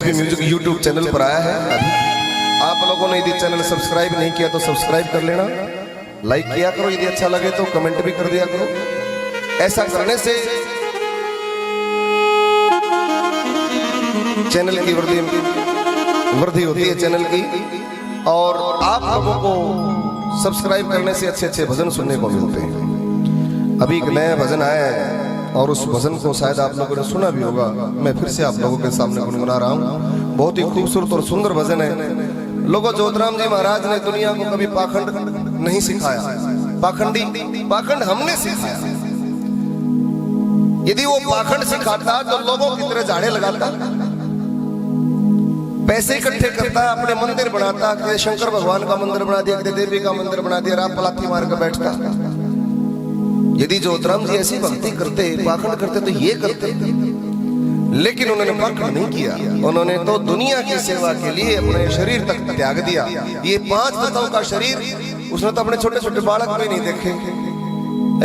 SP music YouTube channel पर आया है। अभी आप लोगों ने यदि चैनल सब्सक्राइब नहीं किया तो सब्सक्राइब कर लेना, लाइक किया करो, यदि अच्छा लगे तो कमेंट भी कर दिया करो। ऐसा करने से चैनल की वृद्धि होती है चैनल की, और आप लोगों को सब्सक्राइब करने से अच्छे अच्छे भजन सुनने को मिलते हैं। अभी एक नया भजन आया है और उस भजन को शायद आप लोगों ने सुना भी होगा, मैं फिर से आप लोगों के सामने गुनगुना रहा हूँ। बहुत ही खूबसूरत और सुंदर भजन है। लोगों, ज्योतिराम जी महाराज ने दुनिया को कभी पाखंड नहीं सिखाया, पाखंड हमने सिखाया। यदि वो पाखंड सिखाता तो लोगों की तरह झाड़े लगाता, पैसे इकट्ठे करता, अपने मंदिर बनाता, कि शंकर भगवान का मंदिर बना दिया, कि देवी का मंदिर बना दिया, रात पलाथी मार कर बैठता। यदि ज्योतिराम जी ऐसी भक्ति करते, पाखंड करते तो ये करते, लेकिन उन्होंने पाखंड नहीं किया। उन्होंने तो दुनिया की सेवा के लिए अपने शरीर तक त्याग दिया। ये 5 तत्वों का शरीर, उसने तो अपने छोटे छोटे बालक भी नहीं देखे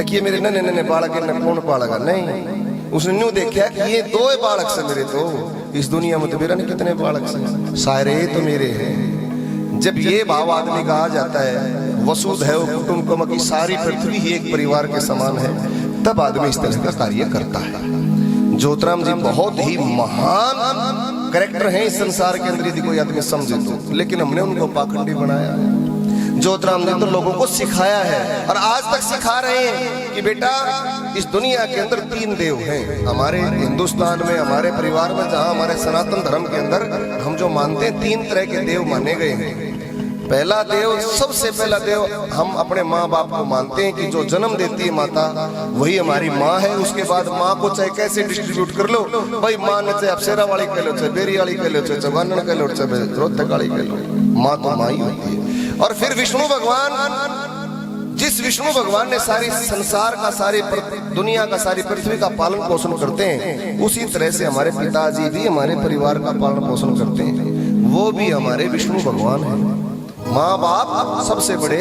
कि ये मेरे नन्हे नन्हे बालक है, कौन पालेगा, नहीं। उसने न्यू देखा कि ये 2 बालक से मेरे, तो इस दुनिया में तो मेरा नहीं कितने बालक से, सारे तो मेरे हैं। जब ये भाव आदमी का आ जाता है, वसुधैव कुटुंबकम की सारी पृथ्वी ही एक परिवार के समान है, तब आदमी इस तरह का कार्य करता है। ज्योतिराम जी बहुत ही महान कैरेक्टर हैं इस संसार के अंदर, यदि कोई आदमी समझे तो, लेकिन हमने उनको पाखंडी बनाया। ज्योतिराम जी तो लोगों को सिखाया है और आज तक सिखा रहे हैं कि बेटा इस दुनिया के अंदर 3 देव हैं। हमारे हिंदुस्तान में, हमारे परिवार में, जहां हमारे सनातन धर्म के अंदर हम जो मानते हैं, 3 तरह के देव माने गए हैं। पहला देव, सबसे पहला देव, हम अपने माँ बाप को मानते हैं कि जो जन्म देती है माता, वही हमारी माँ है। उसके बाद माँ को चाहे कैसे डिस्ट्रीब्यूट कर लो भाई, माँ ने चाहे अप्सरा वाली कह लो, चाहे बेरी वाली कह लो, चाहे चौगानन कह लो, चाहे रोहतक वाली कह लो, माँ तो माँ ही होती है। और फिर विष्णु भगवान, जिस विष्णु भगवान ने सारी संसार का, सारी दुनिया का, सारी पृथ्वी का पालन पोषण करते हैं, उसी तरह से हमारे पिताजी भी हमारे परिवार का पालन पोषण करते हैं, वो भी हमारे विष्णु भगवान हैं। माँ बाप सबसे बड़े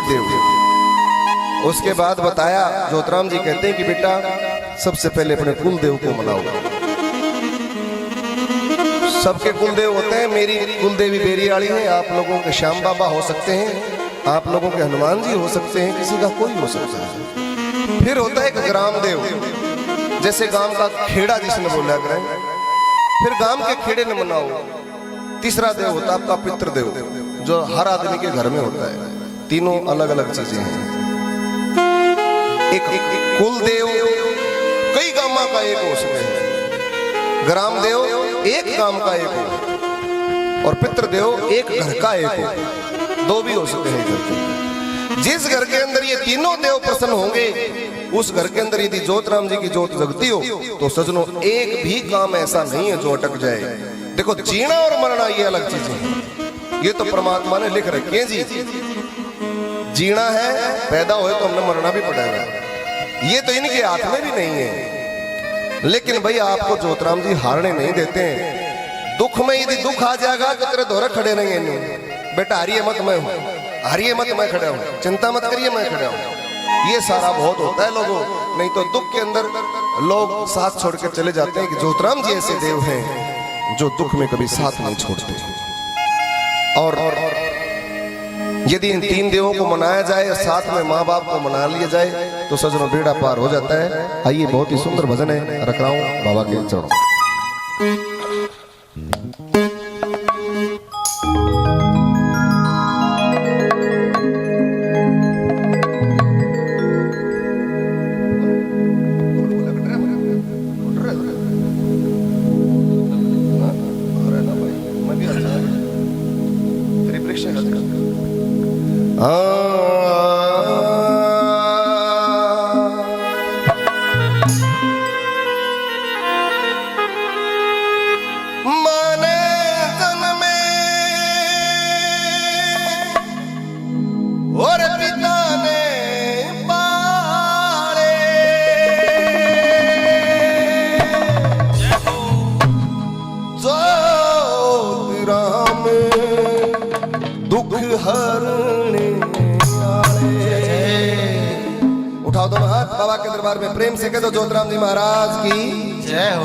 देव। उसके बाद बताया, ज्योतिराम जी कहते हैं कि बेटा सबसे पहले अपने कुल देव को मनाओ। सबके कुलदेव होते हैं, मेरी कुलदेवी बेरी वाली है, आप लोगों के श्याम बाबा हो सकते हैं, आप लोगों के हनुमान जी हो सकते हैं, किसी का कोई हो सकता है। फिर होता है एक ग्राम देव, जैसे गांव का खेड़ा जिसने बोला करें, फिर गांव के खेड़े ने मनाओ। तीसरा देव होता है आपका पितृदेव, जो हर आदमी के घर में होता है। तीनों अलग अलग चीजें हैं। एक कुल देव कई गांव का एक हो सकता है, ग्राम देव एक गांव का एक हो, और पितृदेव एक घर का एक हो, 2 भी हो सकते हैं घर के। जिस घर के अंदर ये तीनों देव प्रसन्न होंगे, उस घर के अंदर यदि ज्योतिराम जी की ज्योत जगती हो, तो सजनों एक भी काम ऐसा नहीं है जो अटक जाए। देखो, जीना और मरना ये अलग चीजें हैं, ये तो परमात्मा ने लिख रखी है जी। जीना है, पैदा हुए तो हमने मरना भी पड़ेगा, ये तो इनके हाथ में भी नहीं है। लेकिन भाई आपको ज्योतिराम जी हारने नहीं देते हैं। दुख में यदि दुख आ जाएगा तो तेरे दोहरे खड़े रहेंगे, बेटा हारिए मत, मैं हूं, हारिए मत, मैं खड़ा हूं, चिंता मत करिए, मैं खड़ा हूं। ये सारा बहुत होता है लोगों, नहीं तो दुख के अंदर लोग साथ छोड़ के चले जाते हैं। कि ज्योतिराम जी ऐसे देव हैं जो दुख में कभी साथ नहीं छोड़ते। और यदि इन 3 देवों को मनाया जाए और साथ में माँ बाप को मना लिया जाए, तो सजनों बेड़ा पार हो जाता है। आइए, बहुत ही सुंदर भजन है, रख रहा हूं बाबा के चरणों। उठाओ दोनों हाथ, बाबा के दरबार में प्रेम से कह दो, ज्योतिराम जी महाराज की जय हो।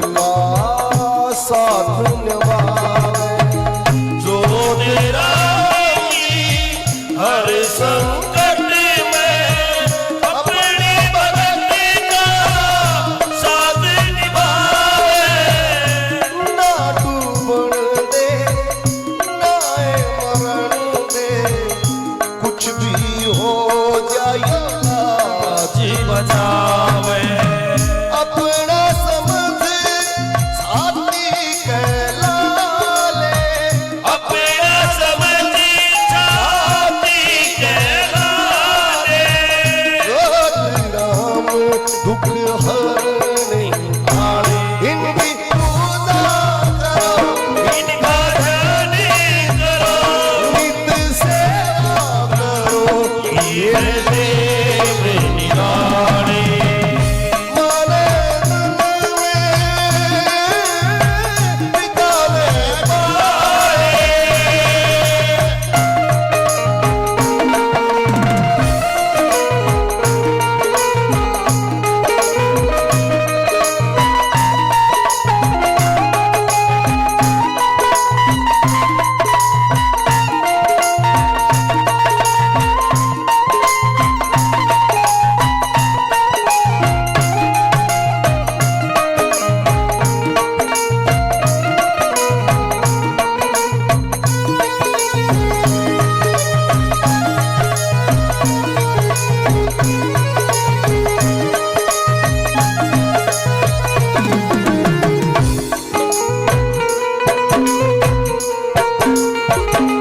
का साथ निभावे, जो तेरा हर संकट में अपनी भक्ति का साथ निभावे, ना डूबण दे ना मरण दे, कुछ भी हो जाए जी बचावे, अपना समझ साथी कहला ले, अपना समझी छाती कहलाने, राम दुख हरने आले, इनकी पूजा करो, इनका ध्यान करो, नित सेवा करो, ये देव निराले, माने धन में निकाले पाए।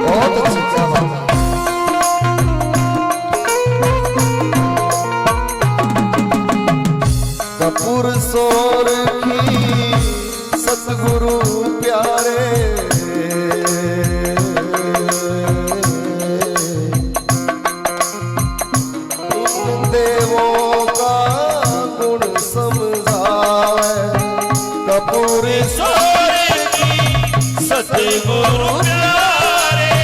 बहुत अच्छी क्या बात है। कपूर सोर की सतगुरु प्यारे, देवों का गुण समझावे, कपूर सोरे की सतगुरु प्यारे,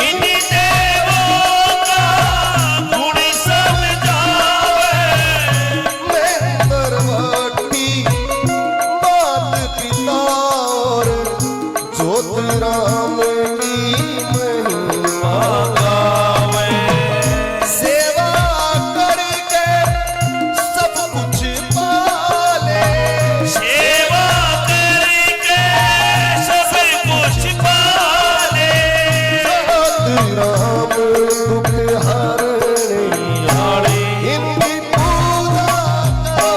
इन देवों का गुण समझावे, मेहंदर भट्टी मात पिता और ज्योतिराम की महिमा गावे, सेवा करके सब कुछ पाले, सेवा करके सब कुछ पाले, ज्योतिराम दुख हरने निराले, इनकी पूजा करो,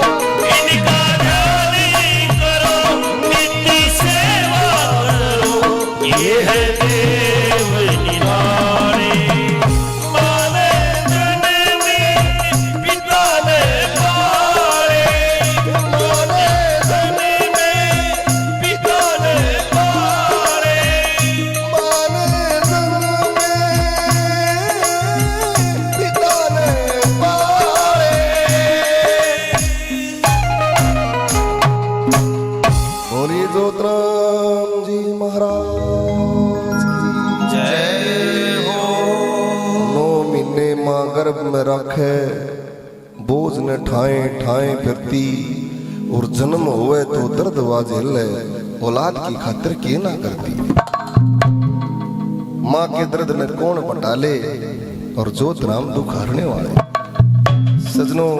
इनका ध्यान करो, इनकी सेवा करो, ये है देव निराले, माने जननी पिता ने पाले, माने जननी पिता ने पाले, माने जन्म में पिता ने पाले। बोलिए ज्योतिराम जी महाराज की जय हो। 9 महीने मां गर्भ में रखे, बोझ न ठाए ठाए फिरती, और जन्म हुए तो दर्द वाजिल, औलाद की खातिर के ना करती। माँ के दर्द में कौन बटाले, और ज्योतिराम दुख हरने वाले। सजनों,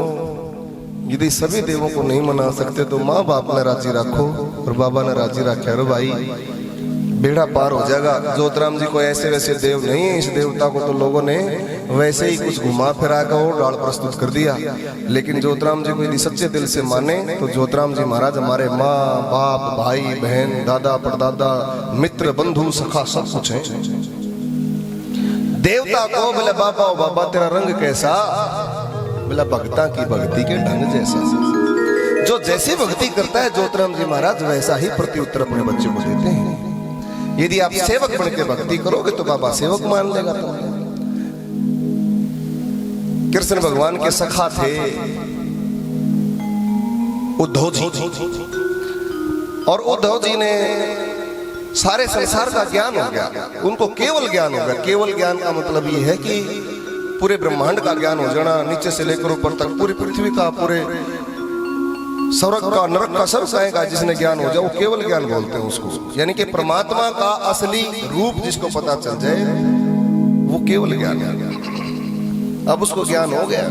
यदि सभी देवों को नहीं मना सकते तो माँ बाप ने राजी रखो, और बाबा ने राजी रखे, अरे भाई बेड़ा पार हो जाएगा। ज्योतिराम जी को ऐसे वैसे देव नहीं है, इस देवता को तो लोगों ने वैसे ही कुछ घुमा फिरा कर और डाल प्रस्तुत कर दिया। लेकिन ज्योतिराम जी को यदि सच्चे दिल से माने तो ज्योतिराम जी महाराज हमारे माँ बाप भाई बहन दादा परदादा मित्र बंधु सखा सब कुछ है। देवता को बोले बाबा ओ बाबा तेरा रंग कैसा, बोला भक्ता की भक्ति के ढंग जैसा। जो जैसी भक्ति करता है ज्योतिराम जी महाराज वैसा ही प्रत्युत्तर अपने बच्चे को देते हैं। यदि आप सेवक बन के भक्ति करोगे तो बाबा सेवक मान लेगा। तो कृष्ण भगवान के सखा थे उद्धव जी, और उद्धव जी ने सारे संसार का ज्ञान हो गया, उनको केवल ज्ञान हो गया। केवल ज्ञान का मतलब ये है कि पूरे ब्रह्मांड का ज्ञान हो जाना, नीचे से लेकर ऊपर तक पूरी पृथ्वी का, पूरे स्वर्ग का नरक का सब कहेगा जिसने ज्ञान हो जाए, वो केवल ज्ञान बोलते हैं उसको। यानी कि परमात्मा का असली रूप जिसको पता चल जाए वो केवल ज्ञान है। अब उसको ज्ञान हो गया,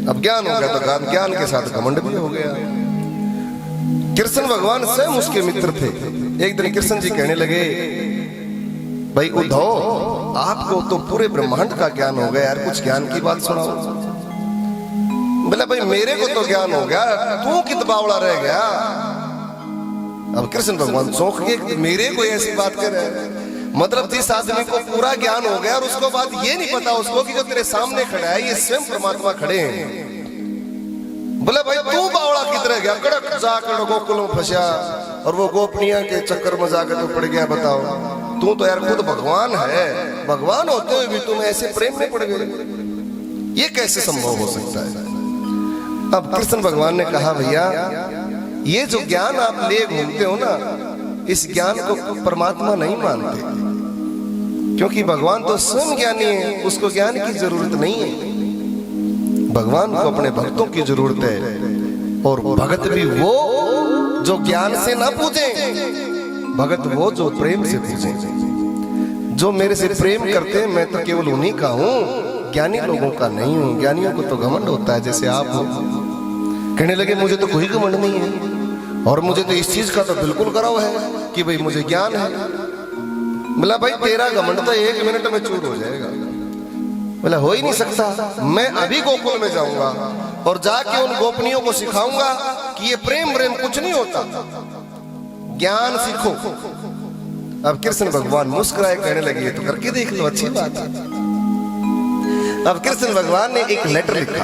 अब ज्ञान हो गया तो ज्ञान के साथ घमंड भी हो गया। कृष्ण भगवान स्वयं उसके मित्र थे। एक दिन कृष्ण जी कहने लगे, भाई उद्धव, आपको तो पूरे ब्रह्मांड का ज्ञान हो गया यार, कुछ ज्ञान की बात सुनाओ। बोला, भाई मेरे को तो ज्ञान हो गया, तू कित बावड़ा रह गया। अब कृष्ण भगवान चौंक के, मेरे को ऐसी बात कर रहे हैं, मतलब जिस आदमी को पूरा ज्ञान हो गया और उसको बात ये नहीं पता उसको कि जो तेरे सामने खड़ा है ये स्वयं परमात्मा खड़े हैं। बोले, भाई तू बावड़ा कित रह गया, कड़क जाकर गोकुल में फंसा और वो गोपनिया के चक्कर में जाकर जो पड़ गया। बताओ, तू तो यार खुद भगवान है, भगवान होते हुए भी तुम ऐसे प्रेम में पड़ गए, ये कैसे संभव हो सकता है। अब कृष्ण भगवान ने कहा, भैया ये जो ज्ञान आप ले घूमते हो ना, इस ज्ञान को परमात्मा नहीं मानते, क्योंकि भगवान तो स्वयं ज्ञानी है, उसको ज्ञान की जरूरत नहीं है। भगवान को अपने भक्तों की जरूरत है, और भगत भी वो जो ज्ञान से ना पूजे, भगत वो जो प्रेम से पूजे। जो मेरे से प्रेम करते हैं मैं तो केवल उन्हीं का हूं, ज्ञानी लोगों का नहीं हूं। ज्ञानियों को तो घमंड होता है, जैसे आप हो। कहने लगे, मुझे तो कोई घमंड नहीं है, और मुझे तो इस चीज का तो बिल्कुल गर्व है कि भाई मुझे ज्ञान है। बोला, भाई तेरा घमंड तो 1 मिनट में चूर हो जाएगा। बोला, हो ही नहीं सकता, मैं अभी गोकुल में जाऊंगा और जाके उन गोपनियों को सिखाऊंगा कि ये प्रेम प्रेम कुछ नहीं होता, ज्ञान सीखो। अब कृष्ण भगवान मुस्कुराए, कहने लगे, तो करके देख लो, अच्छी बात है। अब कृष्ण भगवान ने एक लेटर लिखा,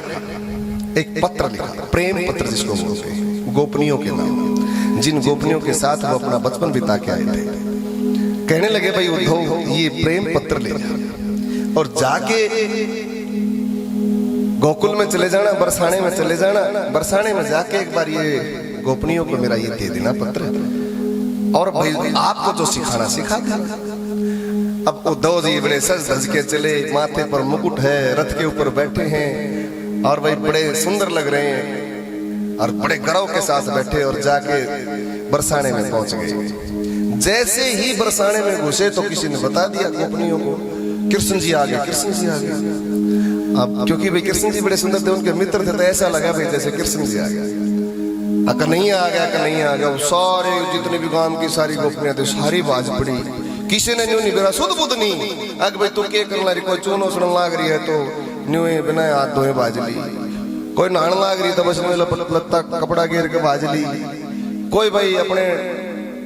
एक पत्र लिखा, प्रेम पत्र जिसको बोलते हैं, गोपनियों के नाम, जिन गोपनियों के साथ वो अपना बचपन बिता के आए थे। कहने लगे, भाई उद्धव, ये प्रेम पत्र ले जा और जाके गोकुल में चले जाना, बरसाने में चले जाना, बरसाने में जाके एक बार ये गोपनियों को मेरा ये दे देना पत्र, और भाई आपको जो सिखाना सिखा देना। अब उद्धव जी बड़े सज धज के चले, माथे पर मुकुट है, रथ के ऊपर बैठे हैं, और भाई बड़े सुंदर लग रहे हैं, और बड़े गर्व के साथ बैठे, और जाके बरसाने में पहुंच गए। जैसे ही बरसाने में घुसे तो किसी ने बता दिया गोपनियों को, कृष्ण जी आ गए, कृष्ण जी आ गए। अब क्योंकि भाई कृष्ण जी बड़े सुंदर थे, उनके मित्र थे, तो ऐसा लगा भाई जैसे कृष्ण जी आ गए। कन्हैया आ गया, कन्हैया आ गया। सारे जितने भी गांव की सारी गोपनियां थी, सारी बाज पड़ी, किसी ने न्यू नहीं बेरा सुध बुध नहीं। अग भाई तू के करना रही, कोई चूनो सुन लाग रही है तो न्यू बिना हाथ धोए बाज ली, कोई नहान लाग रही तो बस में लत्ता कपड़ा घेर के बाज ली, कोई भाई अपने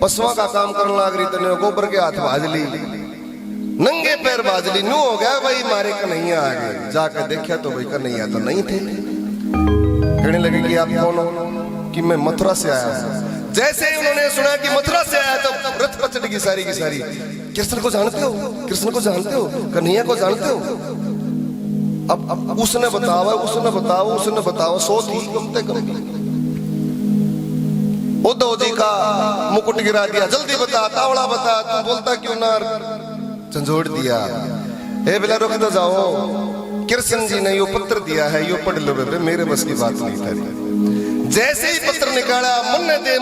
पशुओं का काम करने लाग रही तो गोबर के हाथ बाज ली, नंगे पैर बाज ली। न्यू हो गया भाई मारे कन्हैया आ गए। जाकर देखा तो भाई कन्हैया तो नहीं थे। कहने लगे कि आप कौन हो? कि मैं मथुरा से आया हूं। जैसे ही उन्होंने सुना कि मथुरा से आया तो रथ पर चढ़ गई सारी की सारी। कृष्ण को जानते हो? कृष्ण को जानते हो? कन्हैया को जानते हो? अब उसने बतावा, उसने बताओ, उसने बताओ, 100 थी कम से कम। उद्धव जी का मुकुट गिरा दिया, जल्दी बता, तावड़ा बता, तुम बोलता क्यों ना? झंझोड़ दिया। ए बेला रुक तो जाओ, कृष्ण जी ने यो पत्र दिया है, यो पढ़ लो बेटे, मेरे बस की बात नहीं था। जैसे ही पत्र निकाला, मन दे,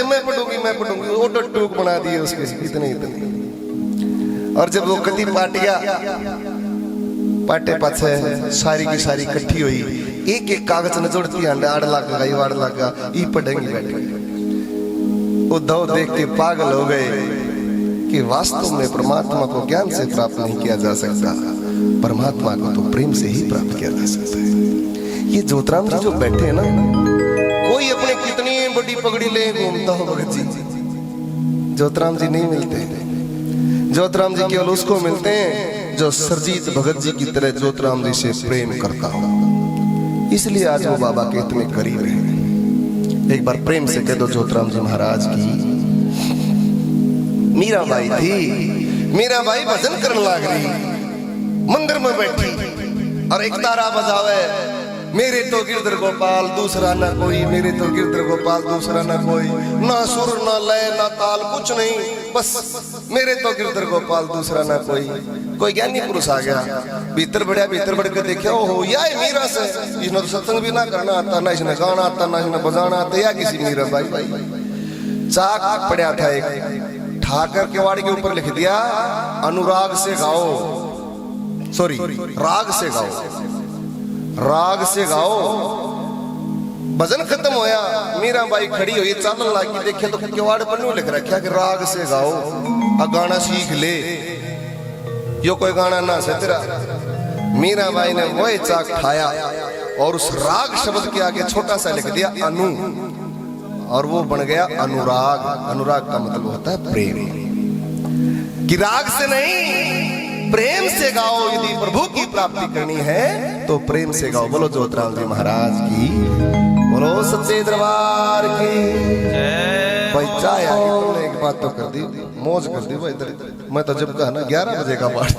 मैं पढ़ूंगी, मैं पढ़ूंगी, ओटो टूक बना दिए उसके इतने इतने। और जब वो कति पाटिया पाटे पाछे सारी की सारी इकट्ठी हुई, एक एक कागज न जोड़ती, आड़ लगा, ये वाड़ लगा, ये पढ़ेंगे बैठे। उद्धव देख के पागल हो गए कि वास्तव में परमात्मा को ज्ञान से प्राप्त नहीं किया जा सकता, परमात्मा को तो प्रेम से ही प्राप्त किया जा सकता है। ये ज्योतिराम जी जो बैठे हैं ना, कोई अपने कितनी बड़ी पगड़ी ले घूमता हो भगत जी, ज्योतिराम जी नहीं मिलते। ज्योतिराम जी केवल उसको मिलते हैं जो सरजीत भगत जी की तरह ज्योतिराम जी से प्रेम करता हो। इसलिए आज वो बाबा के इतने करीब हैं। एक बार प्रेम से कह दो ज्योतिराम जी महाराज की। मीराबाई थी, मीराबाई भजन करने लग रही, मंदिर में बैठी और एक तारा बजावे, मेरे तो गिरधर गोपाल दूसरा ना कोई, मेरे तो गिरधर गोपाल दूसरा ना कोई, ना सुर ना लय ना ताल कुछ नहीं, बस मेरे तो गिरधर गोपाल दूसरा ना कोई। कोई ज्ञानी पुरुष आ गया, भीतर बढ़िया, भीतर बढ़ के देखा हो या मीरा से, इसने तो सत्संग भी ना करना आता, ना इसने गाना आता, ना इसने बजाना आता, या किसी मीरा बाई। चाक पड़ा था एक, ठाकर केवाड़ी के ऊपर लिख दिया अनुराग से गाओ, सॉरी राग से गाओ, राग से गाओ। भजन खत्म होया, मीरा बाई खड़ी हुई चालन लागी, देखे तो केवाड़ पर लिख रखा कि राग से गाओ, आ गाना सीख ले, यो कोई गाना ना से तेरा। मीरा बाई ने वही चाक खाया और उस राग शब्द के आगे छोटा सा लिख दिया अनु, और वो बन गया अनुराग। अनुराग का मतलब होता है प्रेम, कि राग से नहीं प्रेम से गाओ, यदि प्रभु की प्राप्ति करनी है तो प्रेम से गाओ। बोलो ज्योतिराम जी महाराज की, बोलो सच्चे दरबार की भाई। चाय आ गई, तुमने एक बात तो कर दी, मौज कर दी भाई। मैं तो जब कहा ना 11 बजे का पाठ